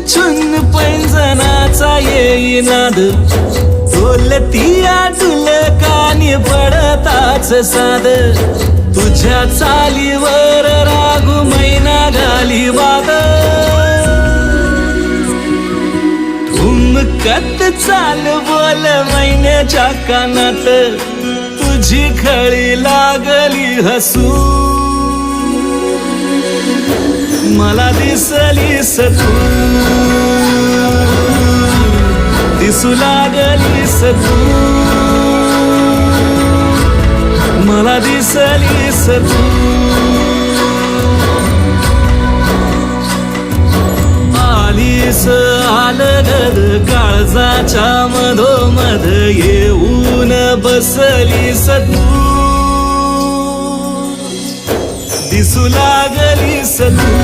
छुन पैंजनाचा येई नाद डोलतिया डुलकानी पडताच साद तुझ्या चालीवर रागू मैना घाली वाद ठुमकत चाल बोल मैन्याच्या कानात तुझी खळी लागली हसू मला दिसलीस तू दिसू लागलीस तू मला दिसलीस तू आलीस आलगद काळजाच्या मधोमध येऊन बसलीस तू दिसू लागलीस तू